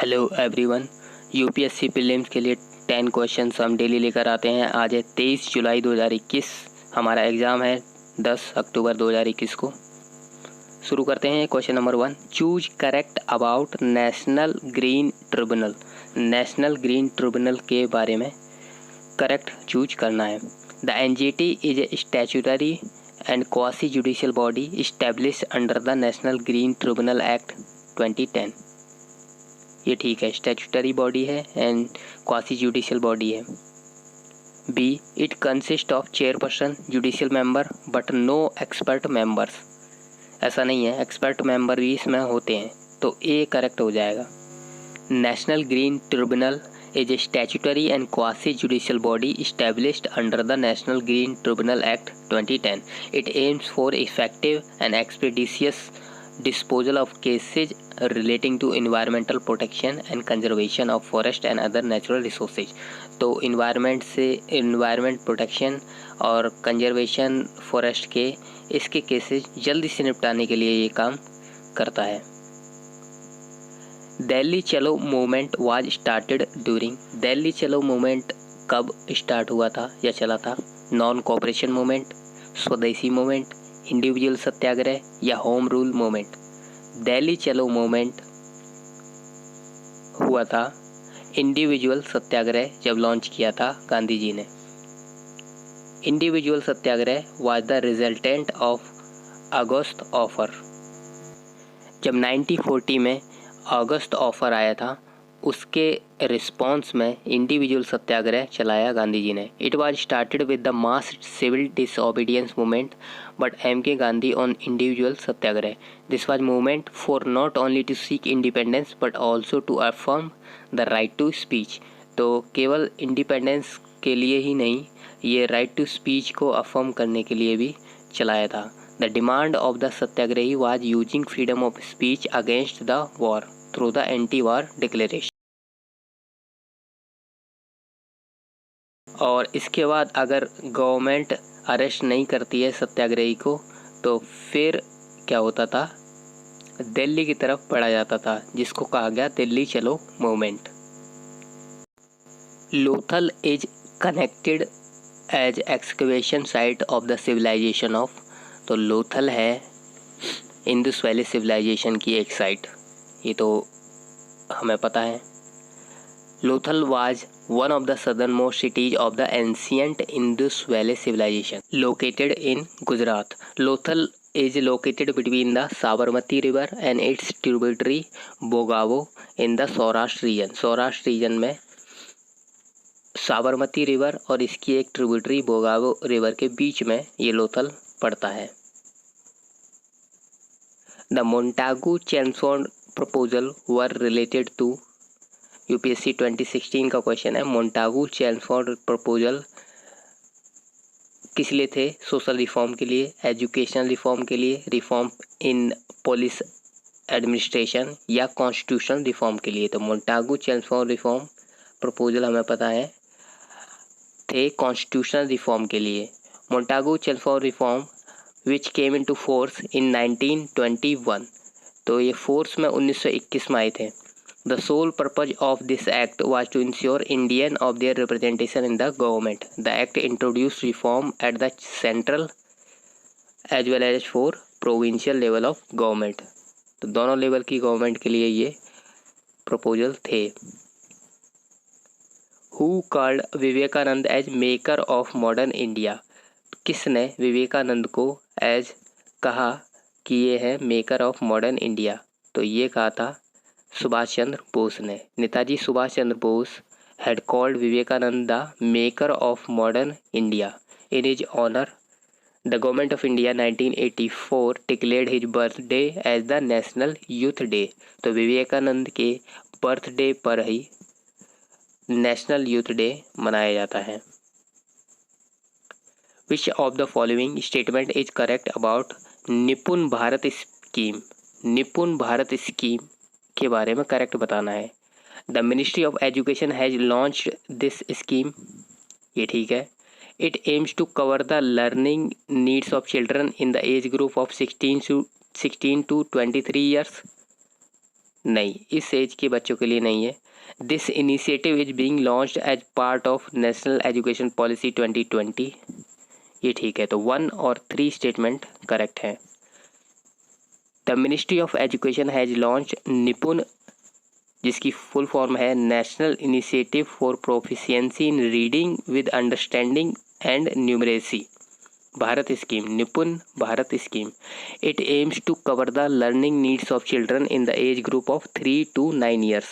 Hello everyone. UPSC prelims के लिए 10 questions हम डेली लेकर आते हैं। आज है 23 जुलाई 2021। हमारा एग्ज़ाम है 10 अक्टूबर 2021 को। शुरू करते हैं। Question number 1, choose correct about national green tribunal. National green tribunal के बारे में करेक्ट चूज करना है। The NGT is a statutory and quasi judicial body establish under the national green tribunal act 2010। ये ठीक है, स्टैट्यूटरी बॉडी है and quasi judicial body है। B, it consist of chairperson judicial member but no expert members. ऐसा नहीं है, expert member भी इसमें होते हैं, तो ए करेक्ट हो जाएगा। National green Tribunal is a statutory and quasi judicial body established under the national green tribunal act 2010. It aims for effective and expeditious disposal of cases relating to environmental protection and conservation of forest and other natural resources. तो environment protection और conservation forest के इसके cases जल्दी से निपटाने के लिए ये काम करता है। दिल्ली चलो movement was started during. Delhi चलो मूवमेंट कब स्टार्ट हुआ था या चला था? नॉन कोऑपरेशन मूवमेंट, स्वदेशी मूवमेंट, इंडिविजुअल सत्याग्रह या होम रूल मूवमेंट? दिल्ली चलो मूवमेंट हुआ था इंडिविजुअल सत्याग्रह जब लॉन्च किया था गांधी जी ने। Individual Satyagraha was the resultant of August offer. जब 1940 में अगस्त ऑफर आया था, उसके रिस्पॉन्स में इंडिविजुअल सत्याग्रह चलाया गांधी जी ने। It was started with the mass civil disobedience movement but MK. Gandhi on individual satyagraha. This was movement for not only to seek independence but also to affirm the right to speech. तो केवल independence के लिए ही नहीं, ये right to speech को affirm करने के लिए भी चलाया था। The demand of the satyagrahi was using freedom of speech against the war through the anti war declaration. और इसके बाद अगर गवर्नमेंट अरेस्ट नहीं करती है सत्याग्रही को, तो फिर क्या होता था? दिल्ली की तरफ बढ़ा जाता था, जिसको कहा गया दिल्ली चलो movement. Lothal is connected as excavation site of the civilization of. तो लोथल है इंडस वैली सिविलाइजेशन की एक साइट, ये तो हमें पता है। Lothal was one of the southernmost cities of the ancient Indus Valley civilization, located in Gujarat. Lothal is located between the Sabarmati River and its tributary Bogavo in the Saurashtra region. Saurashtra region में Sabarmati river और इसकी एक tributary बोगावो river के बीच में ये लोथल पड़ता है। The Montagu Chelmsford proposal were related to। UPSC 2016 का क्वेश्चन है। मोंटागू चेल्मसफोर्ड प्रपोजल किस लिए थे? सोशल रिफॉर्म के लिए, एजुकेशनल रिफॉर्म के लिए, रिफॉर्म इन पुलिस एडमिनिस्ट्रेशन या कॉन्स्टिट्यूशनल रिफॉर्म के लिए? तो मोंटागू चेल्मसफोर्ड रिफॉर्म प्रपोजल हमें पता है थे कॉन्स्टिट्यूशनल रिफॉर्म के लिए। Montagu Chelmsford reform which came into force in 1921। तो ये फोर्स में 1921 में आए थे। The sole purpose of this act was to ensure Indian of their representation in the government. The act introduced reform at the central as well as for provincial level of government. तो दोनों level की government के लिए ये proposal थे। Who called Vivekananda as maker of modern India? किसने विवेकानंद को as कहा कि ये है मेकर ऑफ मॉडर्न इंडिया? तो ये कहा था सुभाष चंद्र बोस ने। Netaji Subhash Chandra Bose had called Vivekananda the maker of modern India. In his honour the government of India 1984 declared his birthday as the national youth day. तो विवेकानंद के बर्थडे पर ही नेशनल यूथ डे मनाया जाता है। विच of the following statement is correct about निपुण Bharat scheme? NIPUN Bharat scheme के बारे में करेक्ट बताना है। The ministry of education has launched this scheme. ये ठीक है। It aims to cover the learning needs of children in the age group of 16 to 23 years. नहीं, इस एज के बच्चों के लिए नहीं है। This initiative is being launched as part of national education policy 2020। ये ठीक है, तो 1 और 3 स्टेटमेंट करेक्ट है। The ministry of education has launched निपुण, जिसकी फुल फॉर्म है national initiative for proficiency in reading with understanding and numeracy, Bharat scheme, NIPUN Bharat scheme. It aims to cover the learning needs of children in the age group of 3 to 9 years,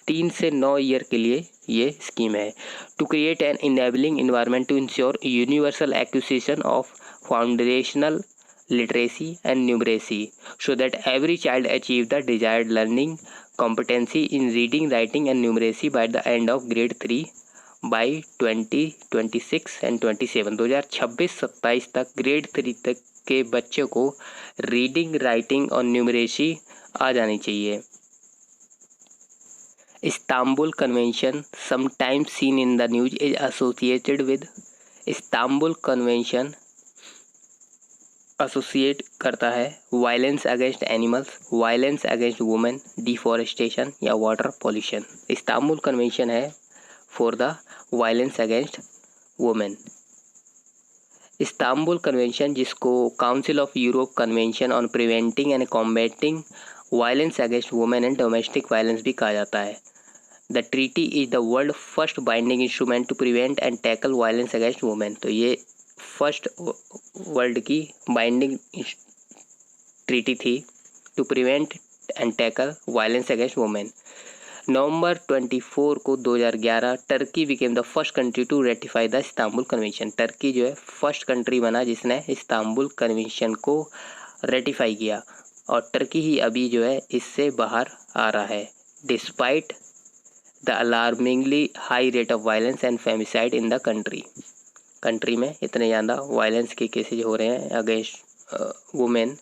3 से 9 year के लिए ये scheme है। To create an enabling environment to ensure universal acquisition of foundational literacy and numeracy so that every child achieve the desired learning competency in reading, writing and numeracy by the end of grade 3 by 2026 and 27। 2026-27 तक grade 3 तक के बच्चों को reading, writing और numeracy आ जानी चाहिए। Istanbul Convention sometimes seen in the news is associated with, Istanbul Convention associate करता है violence against animals, violence against women, deforestation या वाटर पॉल्यूशन। इस्तांबुल कन्वेंशन है for the violence against women. Istanbul Convention, जिसको Council of Europe Convention on preventing and combating violence against women and domestic violence भी कहा जाता है। The treaty is the world first binding instrument to prevent and tackle violence against women. तो ये first world की binding treaty थी to prevent and tackle violence against women. November 24 को 2011 Turkey became the first country to ratify the Istanbul convention. Turkey जो है first country बना जिसने Istanbul convention को रेटिफाई किया, और टर्की ही अभी जो है इससे बाहर आ रहा है despite the alarmingly high rate of violence and femicide in the country में इतने ज़्यादा वायलेंस के केसेज हो रहे हैं अगेंस्ट वुमेन,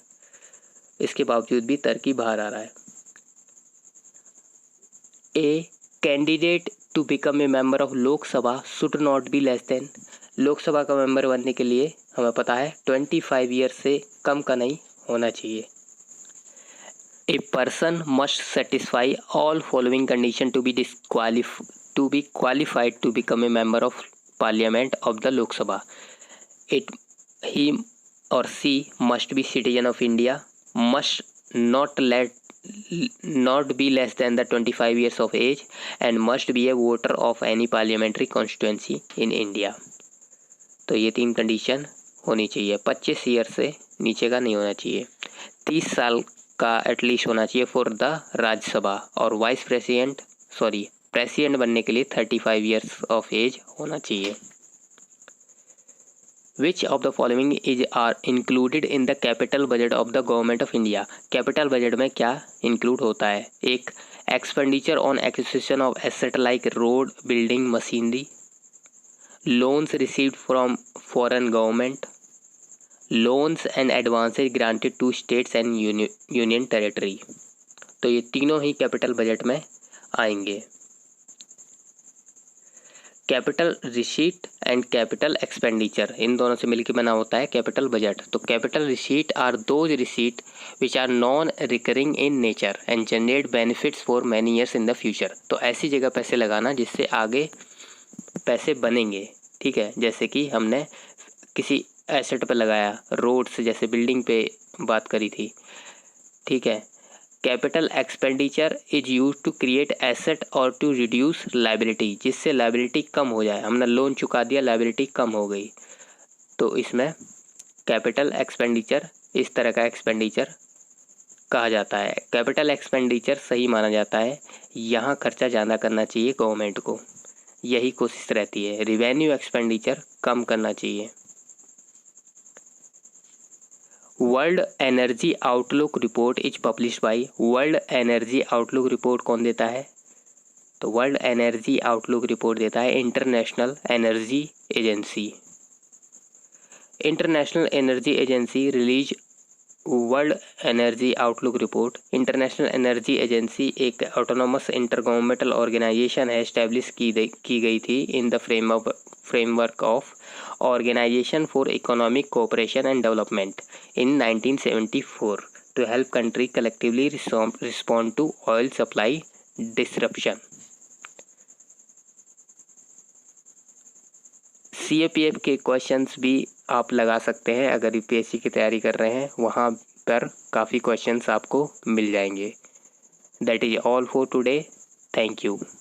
इसके बावजूद भी टर्की बाहर आ रहा है। A candidate to become a member of Lok Sabha should not be less than, Lok Sabha का मेंबर बनने के लिए हमें पता है 25 ईयर से कम का नहीं होना चाहिए। A person must satisfy all following condition to be qualified to become a member of Parliament of the Lok Sabha. He or she must be citizen of India, must not be less than the 25 years of age, and must be a voter of any parliamentary constituency in India. तो ये 3 condition होनी चाहिए। 25 year से नीचे का नहीं होना चाहिए। 30 साल का एटलीस्ट होना चाहिए फॉर द राज्यसभा, और वाइस प्रेसिडेंट बनने के लिए 35 ईयर्स ऑफ एज होना चाहिए। Which of the following is are included in the capital budget of the government of India. Capital budget में क्या इंक्लूड होता है? एक, expenditure on acquisition of asset like road, building, machinery, loans received from foreign government, loans and advances granted to states and union territory. तो ये तीनों ही capital budget में आएंगे। Capital receipt and capital expenditure, इन दोनों से मिलकर बना होता है कैपिटल बजट। तो capital receipt are those receipt which are non recurring in nature and generate benefits for many years in the future. तो ऐसी जगह पैसे लगाना जिससे आगे पैसे बनेंगे, ठीक है। जैसे कि हमने किसी एसेट पे लगाया, रोड्स जैसे बिल्डिंग पे बात करी थी, ठीक है। Capital expenditure is use to create asset और टू रिड्यूस लायबिलिटी, जिससे लायबिलिटी कम हो जाए। हमने लोन चुका दिया, लायबिलिटी कम हो गई, तो इसमें कैपिटल एक्सपेंडिचर इस तरह का एक्सपेंडिचर कहा जाता है। कैपिटल एक्सपेंडिचर सही माना जाता है, यहाँ खर्चा ज़्यादा करना चाहिए गवर्नमेंट को, यही कोशिश रहती है। रिवेन्यू एक्सपेंडिचर कम करना चाहिए। World energy outlook report is publish by, world energy outlook report कौन देता है? तो वर्ल्ड एनर्जी आउटलुक रिपोर्ट देता है international energy agency. International energy agency release world energy outlook report. International energy agency एक autonomous intergovernmental organisation है, establish की गई थी in the framework of organisation for economic cooperation and development in 1974। to help country collectively respond to oil supply disruption. CAPF के questions भी आप लगा सकते हैं अगर यूपीएससी की तैयारी कर रहे हैं, वहाँ पर काफ़ी क्वेश्चंस आपको मिल जाएंगे. That is all for today. Thank you.